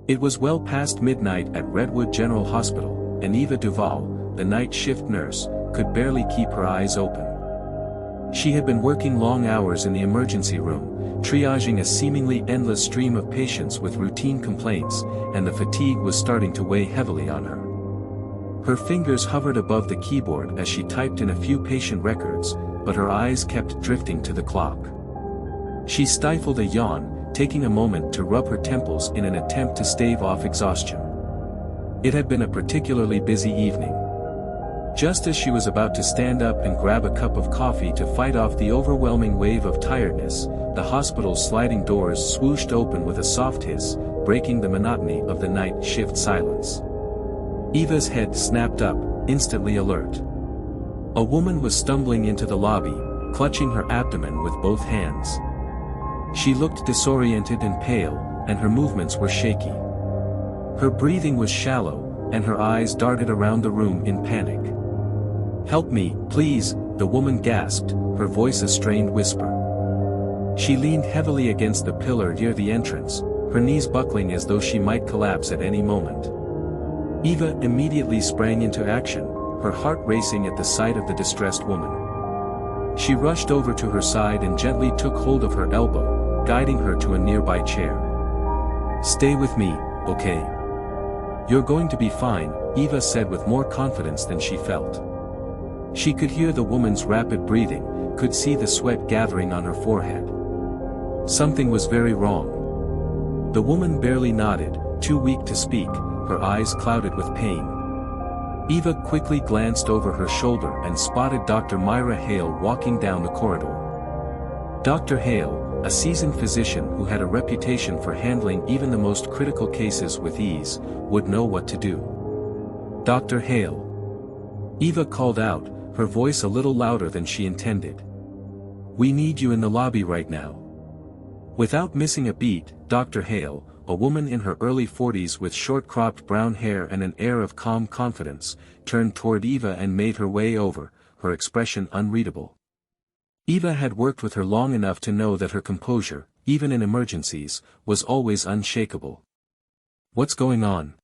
It was well past midnight at Redwood General Hospital, and Eva Duval, the night shift nurse, could barely keep her eyes open. She had been working long hours in the emergency room, triaging a seemingly endless stream of patients with routine complaints, and the fatigue was starting to weigh heavily on her. Her fingers hovered above the keyboard as she typed in a few patient records, but her eyes kept drifting to the clock. She stifled a yawn, taking a moment to rub her temples in an attempt to stave off exhaustion. It had been a particularly busy evening. Just as she was about to stand up and grab a cup of coffee to fight off the overwhelming wave of tiredness, the hospital's sliding doors swooshed open with a soft hiss, breaking the monotony of the night shift silence. Eva's head snapped up, instantly alert. A woman was stumbling into the lobby, clutching her abdomen with both hands. She looked disoriented and pale, and her movements were shaky. Her breathing was shallow, and her eyes darted around the room in panic. "Help me, please," the woman gasped, her voice a strained whisper. She leaned heavily against the pillar near the entrance, her knees buckling as though she might collapse at any moment. Eva immediately sprang into action, her heart racing at the sight of the distressed woman. She rushed over to her side and gently took hold of her elbow, guiding her to a nearby chair. "Stay with me, okay? You're going to be fine," Eva said with more confidence than she felt. She could hear the woman's rapid breathing, could see the sweat gathering on her forehead. Something was very wrong. The woman barely nodded, too weak to speak, her eyes clouded with pain. Eva quickly glanced over her shoulder and spotted Dr. Myra Hale walking down the corridor. Dr. Hale, a seasoned physician who had a reputation for handling even the most critical cases with ease, would know what to do. "Dr. Hale." Eva called out, her voice a little louder than she intended. "We need you in the lobby right now." Without missing a beat, Dr. Hale, a woman in her early 40s with short-cropped brown hair and an air of calm confidence, turned toward Eva and made her way over, her expression unreadable. Eva had worked with her long enough to know that her composure, even in emergencies, was always unshakable. "What's going on?"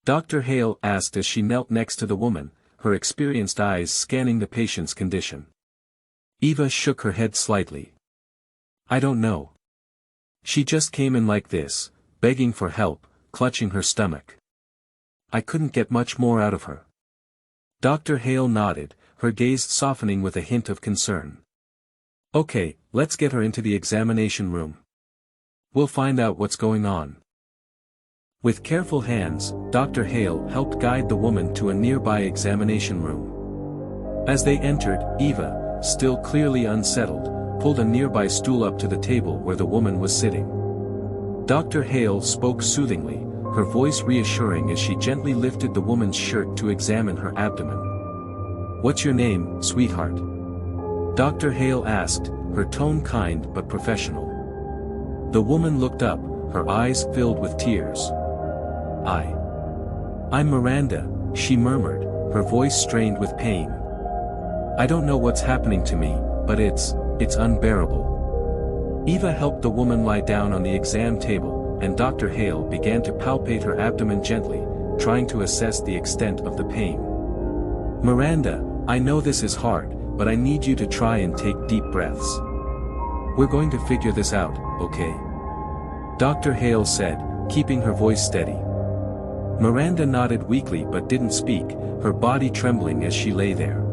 Dr. Hale asked as she knelt next to the woman, her experienced eyes scanning the patient's condition. Eva shook her head slightly. "I don't know. She just came in like this, begging for help, clutching her stomach. I couldn't get much more out of her." Dr. Hale nodded, her gaze softening with a hint of concern. "Okay, let's get her into the examination room. We'll find out what's going on." With careful hands, Dr. Hale helped guide the woman to a nearby examination room. As they entered, Eva, still clearly unsettled, pulled a nearby stool up to the table where the woman was sitting. Dr. Hale spoke soothingly, her voice reassuring as she gently lifted the woman's shirt to examine her abdomen. "What's your name, sweetheart?" Dr. Hale asked, her tone kind but professional. The woman looked up, her eyes filled with tears. I'm Miranda," she murmured, her voice strained with pain. "I don't know what's happening to me, but it's unbearable." Eva helped the woman lie down on the exam table, and Dr. Hale began to palpate her abdomen gently, trying to assess the extent of the pain. "Miranda, I know this is hard, but I need you to try and take deep breaths. We're going to figure this out, okay?" Dr. Hale said, keeping her voice steady. Miranda nodded weakly but didn't speak, her body trembling as she lay there.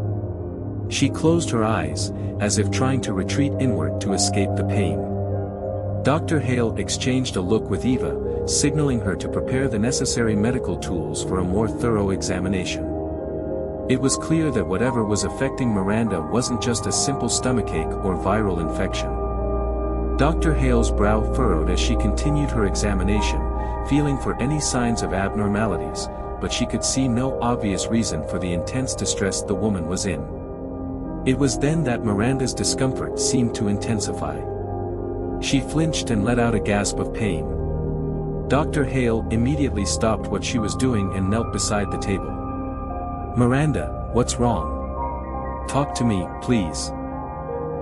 She closed her eyes, as if trying to retreat inward to escape the pain. Dr. Hale exchanged a look with Eva, signaling her to prepare the necessary medical tools for a more thorough examination. It was clear that whatever was affecting Miranda wasn't just a simple stomachache or viral infection. Dr. Hale's brow furrowed as she continued her examination, feeling for any signs of abnormalities, but she could see no obvious reason for the intense distress the woman was in. It was then that Miranda's discomfort seemed to intensify. She flinched and let out a gasp of pain. Dr. Hale immediately stopped what she was doing and knelt beside the table. "Miranda, what's wrong? Talk to me, please."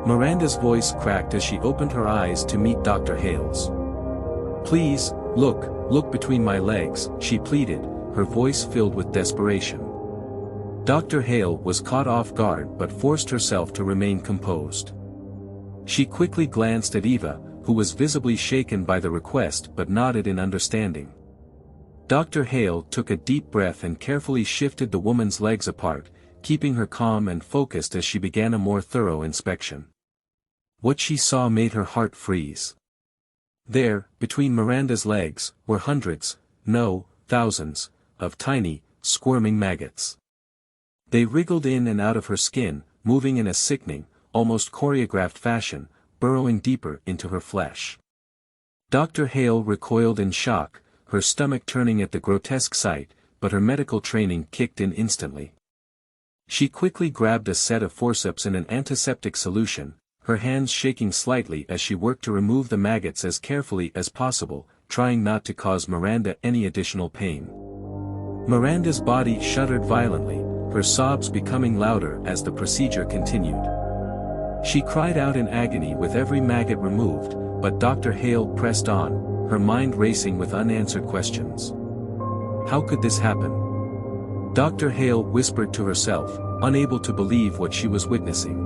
Miranda's voice cracked as she opened her eyes to meet Dr. Hale's. "Please, look, Look between my legs, she pleaded, her voice filled with desperation. Dr. Hale was caught off guard but forced herself to remain composed. She quickly glanced at Eva, who was visibly shaken by the request but nodded in understanding. Dr. Hale took a deep breath and carefully shifted the woman's legs apart, keeping her calm and focused as she began a more thorough inspection. What she saw made her heart freeze. There, between Miranda's legs, were hundreds, no, thousands, of tiny, squirming maggots. They wriggled in and out of her skin, moving in a sickening, almost choreographed fashion, burrowing deeper into her flesh. Dr. Hale recoiled in shock, her stomach turning at the grotesque sight, but her medical training kicked in instantly. She quickly grabbed a set of forceps and an antiseptic solution, her hands shaking slightly as she worked to remove the maggots as carefully as possible, trying not to cause Miranda any additional pain. Miranda's body shuddered violently, her sobs becoming louder as the procedure continued. She cried out in agony with every maggot removed, but Dr. Hale pressed on, her mind racing with unanswered questions. How could this happen? Dr. Hale whispered to herself, unable to believe what she was witnessing.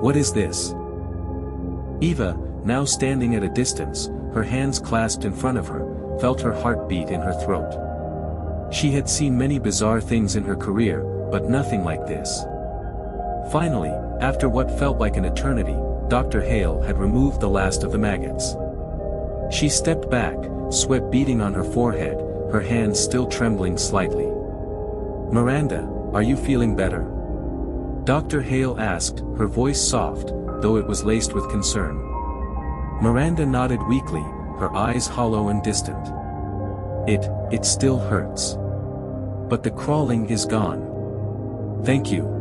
What is this? Eva, now standing at a distance, her hands clasped in front of her, felt her heart beat in her throat. She had seen many bizarre things in her career, but nothing like this. Finally, after what felt like an eternity, Dr. Hale had removed the last of the maggots. She stepped back, sweat beading on her forehead, her hands still trembling slightly. Miranda, are you feeling better? Dr. Hale asked, her voice soft, though it was laced with concern. Miranda nodded weakly, her eyes hollow and distant. It still hurts. But the crawling is gone. Thank you.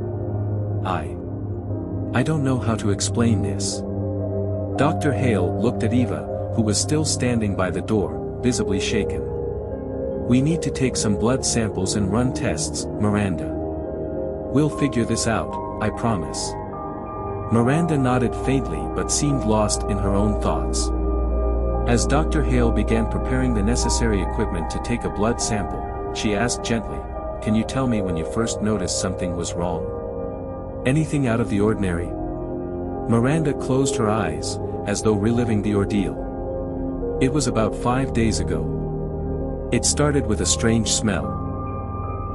I don't know how to explain this. Dr. Hale looked at Eva, who was still standing by the door, visibly shaken. We need to take some blood samples and run tests, Miranda. We'll figure this out, I promise. Miranda nodded faintly but seemed lost in her own thoughts. As Dr. Hale began preparing the necessary equipment to take a blood sample, she asked gently, "Can you tell me when you first noticed something was wrong? Anything out of the ordinary?" Miranda closed her eyes, as though reliving the ordeal. It was about 5 days ago. It started with a strange smell.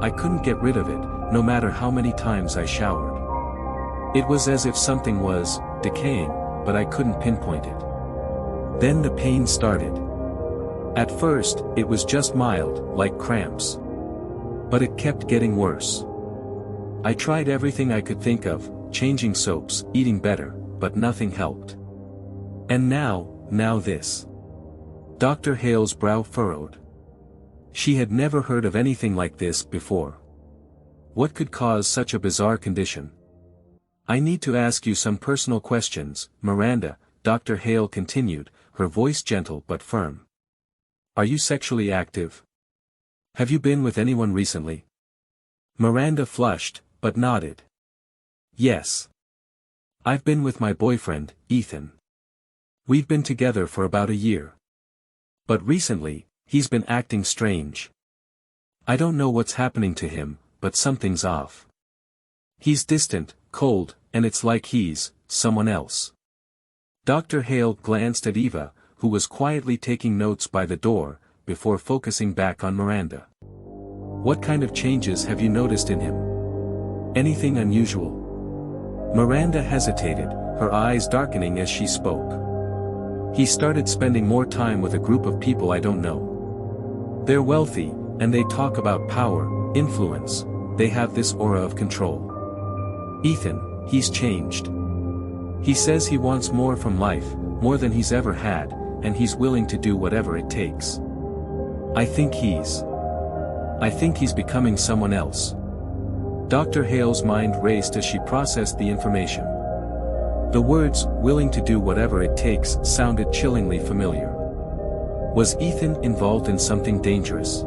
I couldn't get rid of it, no matter how many times I showered. It was as if something was decaying, but I couldn't pinpoint it. Then the pain started. At first, it was just mild, like cramps. But it kept getting worse. I tried everything I could think of, changing soaps, eating better, but nothing helped. And now this. Dr. Hale's brow furrowed. She had never heard of anything like this before. What could cause such a bizarre condition? I need to ask you some personal questions, Miranda, Dr. Hale continued, her voice gentle but firm. Are you sexually active? Have you been with anyone recently? Miranda flushed, but nodded. Yes. I've been with my boyfriend, Ethan. We've been together for about a year. But recently, he's been acting strange. I don't know what's happening to him, but something's off. He's distant, cold, and it's like he's someone else. Dr. Hale glanced at Eva, who was quietly taking notes by the door, before focusing back on Miranda. What kind of changes have you noticed in him? Anything unusual? Miranda hesitated, her eyes darkening as she spoke. He started spending more time with a group of people I don't know. They're wealthy, and they talk about power, influence, they have this aura of control. Ethan, he's changed. He says he wants more from life, more than he's ever had, and he's willing to do whatever it takes. I think he's becoming someone else. Dr. Hale's mind raced as she processed the information. The words, willing to do whatever it takes, sounded chillingly familiar. Was Ethan involved in something dangerous?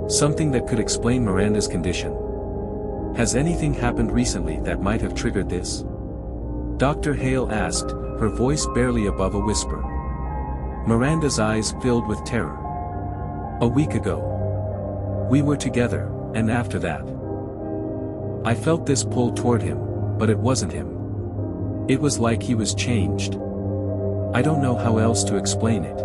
Something that could explain Miranda's condition? Has anything happened recently that might have triggered this? Dr. Hale asked, her voice barely above a whisper. Miranda's eyes filled with terror. A week ago. We were together, and after that. I felt this pull toward him, but it wasn't him. It was like he was changed. I don't know how else to explain it.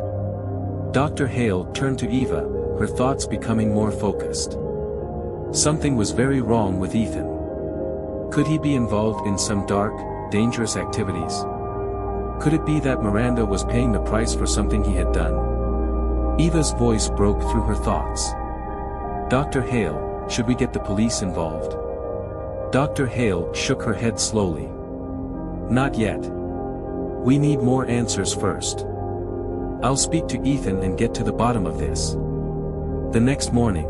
Dr. Hale turned to Eva, her thoughts becoming more focused. Something was very wrong with Ethan. Could he be involved in some dark, dangerous activities? Could it be that Miranda was paying the price for something he had done? Eva's voice broke through her thoughts. Dr. Hale, should we get the police involved? Dr. Hale shook her head slowly. Not yet. We need more answers first. I'll speak to Ethan and get to the bottom of this. The next morning,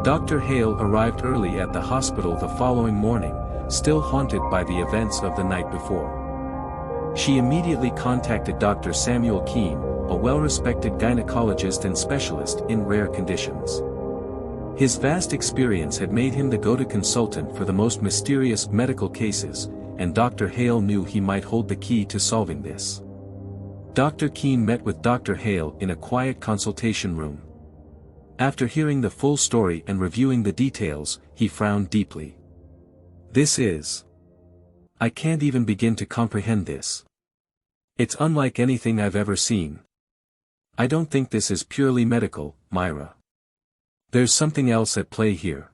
Dr. Hale arrived early at the hospital the following morning, still haunted by the events of the night before. She immediately contacted Dr. Samuel Keene, a well-respected gynecologist and specialist in rare conditions. His vast experience had made him the go-to consultant for the most mysterious medical cases, and Dr. Hale knew he might hold the key to solving this. Dr. Keene met with Dr. Hale in a quiet consultation room. After hearing the full story and reviewing the details, he frowned deeply. I can't even begin to comprehend this. It's unlike anything I've ever seen. I don't think this is purely medical, Myra. There's something else at play here.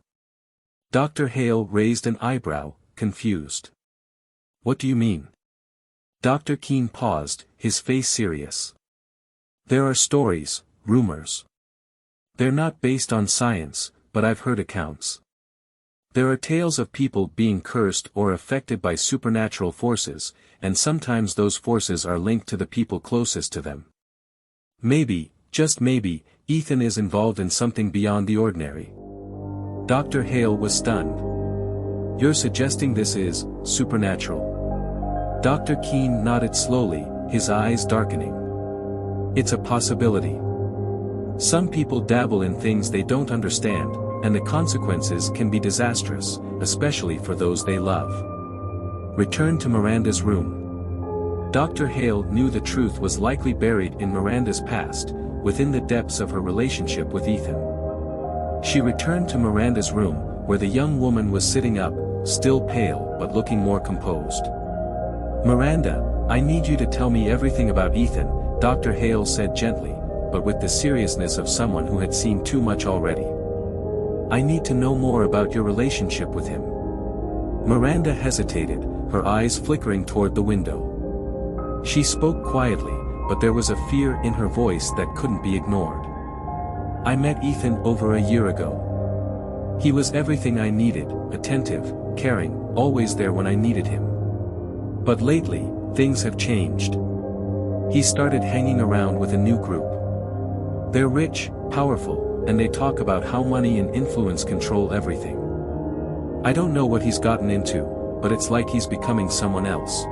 Dr. Hale raised an eyebrow, confused. What do you mean? Dr. Keene paused, his face serious. There are stories, rumors. They're not based on science, but I've heard accounts. There are tales of people being cursed or affected by supernatural forces, and sometimes those forces are linked to the people closest to them. Maybe, just maybe, Ethan is involved in something beyond the ordinary. Dr. Hale was stunned. You're suggesting this is supernatural? Dr. Keene nodded slowly, his eyes darkening. It's a possibility. Some people dabble in things they don't understand, and the consequences can be disastrous, especially for those they love. Return to Miranda's room. Dr. Hale knew the truth was likely buried in Miranda's past, within the depths of her relationship with Ethan. She returned to Miranda's room, where the young woman was sitting up, still pale but looking more composed. Miranda, I need you to tell me everything about Ethan, Dr. Hale said gently, but with the seriousness of someone who had seen too much already. I need to know more about your relationship with him. Miranda hesitated, her eyes flickering toward the window. She spoke quietly, but there was a fear in her voice that couldn't be ignored. I met Ethan over a year ago. He was everything I needed, attentive, caring, always there when I needed him. But lately, things have changed. He started hanging around with a new group. They're rich, powerful, and they talk about how money and influence control everything. I don't know what he's gotten into, but it's like he's becoming someone else.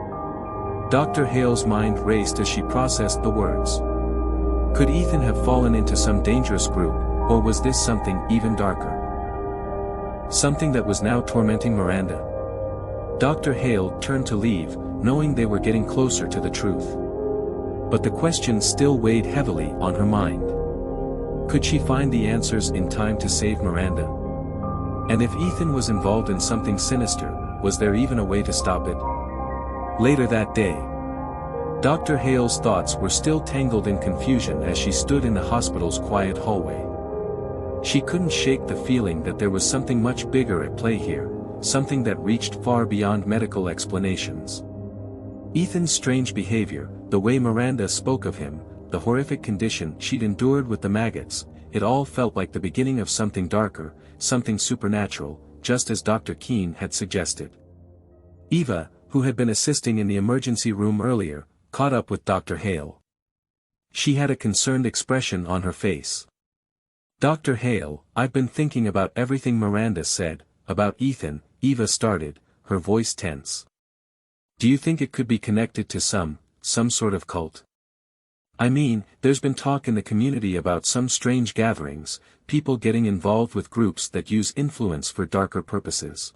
Dr. Hale's mind raced as she processed the words. Could Ethan have fallen into some dangerous group, or was this something even darker? Something that was now tormenting Miranda? Dr. Hale turned to leave, knowing they were getting closer to the truth. But the question still weighed heavily on her mind. Could she find the answers in time to save Miranda? And if Ethan was involved in something sinister, was there even a way to stop it? Later that day, Dr. Hale's thoughts were still tangled in confusion as she stood in the hospital's quiet hallway. She couldn't shake the feeling that there was something much bigger at play here, something that reached far beyond medical explanations. Ethan's strange behavior, the way Miranda spoke of him, the horrific condition she'd endured with the maggots, it all felt like the beginning of something darker, something supernatural, just as Dr. Keene had suggested. Eva, who had been assisting in the emergency room earlier, caught up with Dr. Hale. She had a concerned expression on her face. Dr. Hale, I've been thinking about everything Miranda said, about Ethan, Eva started, her voice tense. Do you think it could be connected to some sort of cult? I mean, there's been talk in the community about some strange gatherings, people getting involved with groups that use influence for darker purposes.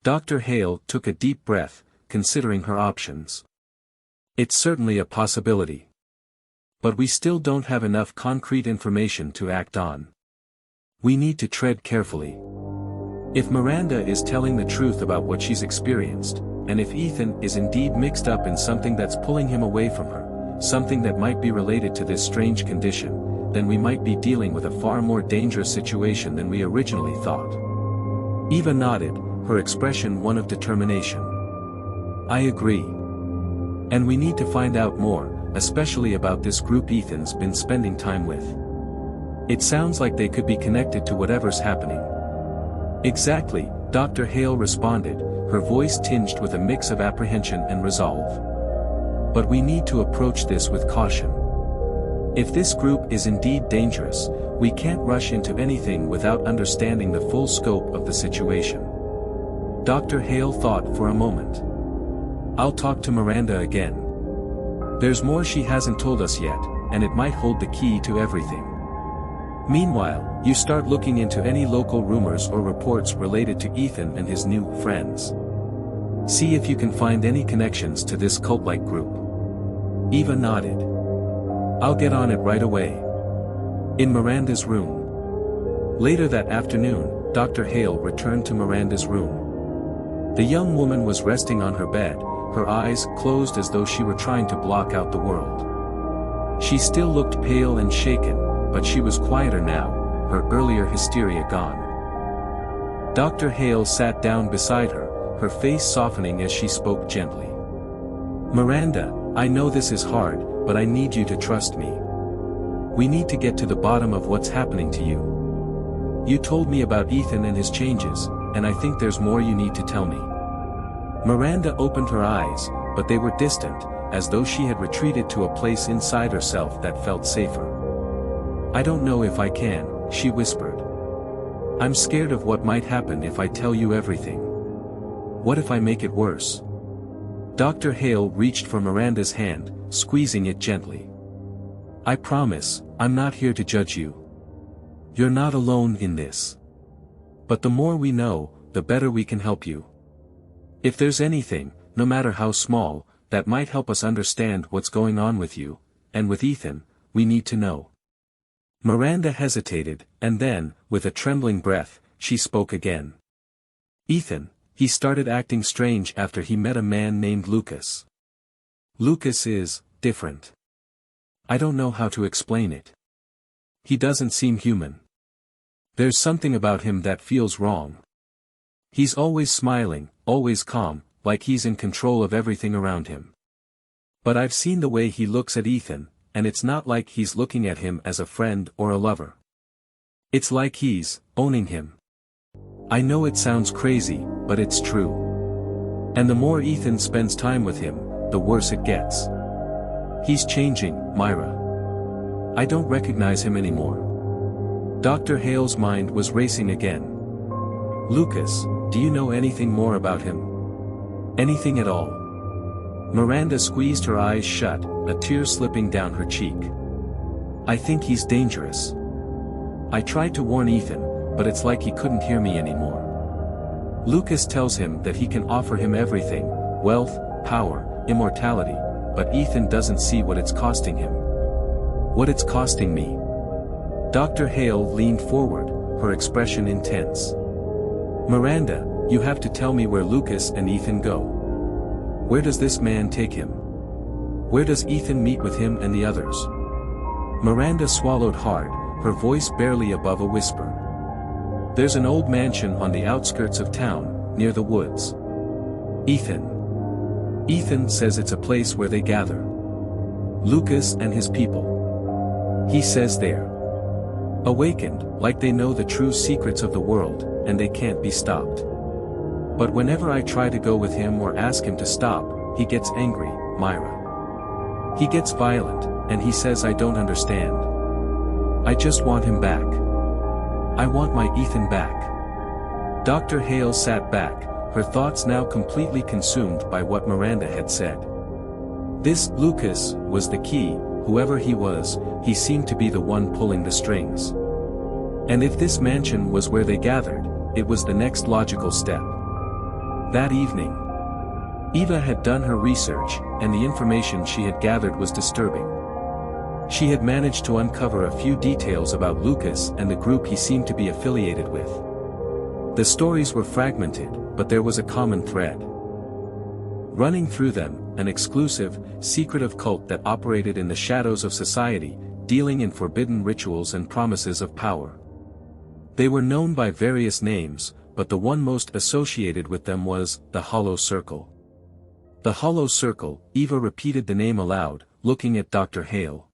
Dr. Hale took a deep breath, considering her options. It's certainly a possibility. But we still don't have enough concrete information to act on. We need to tread carefully. If Miranda is telling the truth about what she's experienced, and if Ethan is indeed mixed up in something that's pulling him away from her, something that might be related to this strange condition, then we might be dealing with a far more dangerous situation than we originally thought. Eva nodded, her expression one of determination. I agree. And we need to find out more, especially about this group Ethan's been spending time with. It sounds like they could be connected to whatever's happening. Exactly, Dr. Hale responded, her voice tinged with a mix of apprehension and resolve. But we need to approach this with caution. If this group is indeed dangerous, we can't rush into anything without understanding the full scope of the situation. Dr. Hale thought for a moment. I'll talk to Miranda again. There's more she hasn't told us yet, and it might hold the key to everything. Meanwhile, you start looking into any local rumors or reports related to Ethan and his new friends. See if you can find any connections to this cult-like group. Eva nodded. I'll get on it right away. In Miranda's room. Later that afternoon, Dr. Hale returned to Miranda's room. The young woman was resting on her bed, her eyes closed as though she were trying to block out the world. She still looked pale and shaken, but she was quieter now, her earlier hysteria gone. Dr. Hale sat down beside her, her face softening as she spoke gently. Miranda, I know this is hard, but I need you to trust me. We need to get to the bottom of what's happening to you. You told me about Ethan and his changes, and I think there's more you need to tell me. Miranda opened her eyes, but they were distant, as though she had retreated to a place inside herself that felt safer. I don't know if I can, she whispered. I'm scared of what might happen if I tell you everything. What if I make it worse? Dr. Hale reached for Miranda's hand, squeezing it gently. I promise, I'm not here to judge you. You're not alone in this. But the more we know, the better we can help you. If there's anything, no matter how small, that might help us understand what's going on with you, and with Ethan, we need to know. Miranda hesitated, and then, with a trembling breath, she spoke again. Ethan, he started acting strange after he met a man named Lucas. Lucas is different. I don't know how to explain it. He doesn't seem human. There's something about him that feels wrong. He's always smiling, always calm, like he's in control of everything around him. But I've seen the way he looks at Ethan, and it's not like he's looking at him as a friend or a lover. It's like he's owning him. I know it sounds crazy, but it's true. And the more Ethan spends time with him, the worse it gets. He's changing, Myra. I don't recognize him anymore. Dr. Hale's mind was racing again. Lucas, do you know anything more about him? Anything at all? Miranda squeezed her eyes shut, a tear slipping down her cheek. I think he's dangerous. I tried to warn Ethan, but it's like he couldn't hear me anymore. Lucas tells him that he can offer him everything, wealth, power, immortality, but Ethan doesn't see what it's costing him. What it's costing me. Dr. Hale leaned forward, her expression intense. Miranda, you have to tell me where Lucas and Ethan go. Where does this man take him? Where does Ethan meet with him and the others? Miranda swallowed hard, her voice barely above a whisper. There's an old mansion on the outskirts of town, near the woods. Ethan says it's a place where they gather. Lucas and his people. He says they're awakened, like they know the true secrets of the world, and they can't be stopped. But whenever I try to go with him or ask him to stop, he gets angry, Myra. He gets violent, and he says I don't understand. I just want him back. I want my Ethan back. Dr. Hale sat back, her thoughts now completely consumed by what Miranda had said. This Lucas was the key, whoever he was, he seemed to be the one pulling the strings. And if this mansion was where they gathered, it was the next logical step. That evening, Eva had done her research, and the information she had gathered was disturbing. She had managed to uncover a few details about Lucas and the group he seemed to be affiliated with. The stories were fragmented, but there was a common thread. Running through them, an exclusive, secretive cult that operated in the shadows of society, dealing in forbidden rituals and promises of power. They were known by various names, but the one most associated with them was the Hollow Circle. The Hollow Circle, Eva repeated the name aloud, looking at Dr. Hale.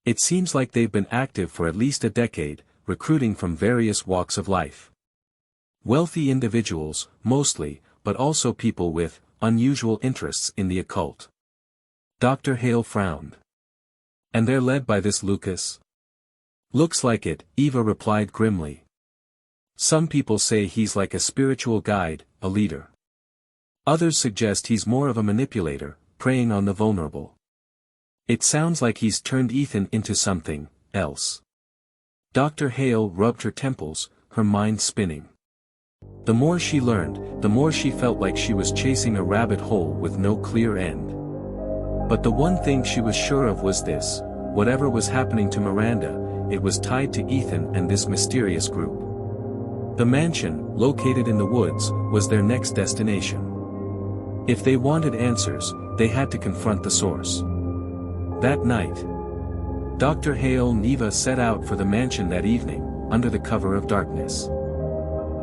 It seems like they've been active for at least a decade, recruiting from various walks of life. Wealthy individuals, mostly, but also people with unusual interests in the occult. Dr. Hale frowned. And they're led by this Lucas? Looks like it, Eva replied grimly. Some people say he's like a spiritual guide, a leader. Others suggest he's more of a manipulator, preying on the vulnerable. It sounds like he's turned Ethan into something else. Dr. Hale rubbed her temples, her mind spinning. The more she learned, the more she felt like she was chasing a rabbit hole with no clear end. But the one thing she was sure of was this: whatever was happening to Miranda, it was tied to Ethan and this mysterious group. The mansion, located in the woods, was their next destination. If they wanted answers, they had to confront the source. That night, Dr. Hale and Eva set out for the mansion that evening, under the cover of darkness.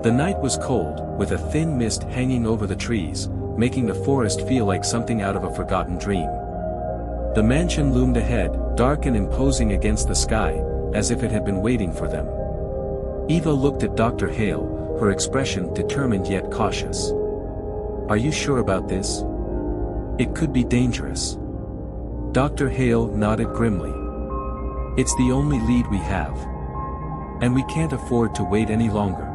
The night was cold, with a thin mist hanging over the trees, making the forest feel like something out of a forgotten dream. The mansion loomed ahead, dark and imposing against the sky, as if it had been waiting for them. Eva looked at Dr. Hale, her expression determined yet cautious. "Are you sure about this? It could be dangerous." Dr. Hale nodded grimly. "It's the only lead we have. And we can't afford to wait any longer."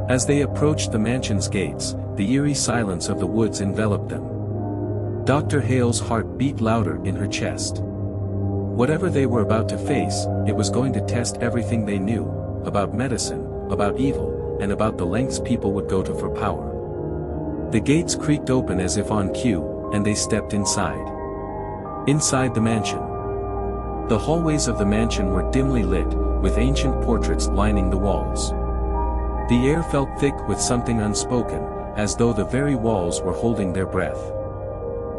As they approached the mansion's gates, the eerie silence of the woods enveloped them. Dr. Hale's heart beat louder in her chest. Whatever they were about to face, it was going to test everything they knew, about medicine, about evil, and about the lengths people would go to for power. The gates creaked open as if on cue, and they stepped inside. Inside the mansion. The hallways of the mansion were dimly lit, with ancient portraits lining the walls. The air felt thick with something unspoken, as though the very walls were holding their breath.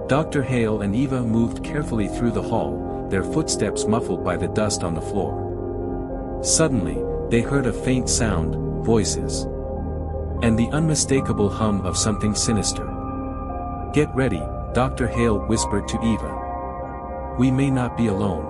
Dr. Hale and Eva moved carefully through the hall, their footsteps muffled by the dust on the floor. Suddenly, they heard a faint sound, voices. And the unmistakable hum of something sinister. "Get ready," Dr. Hale whispered to Eva. "We may not be alone."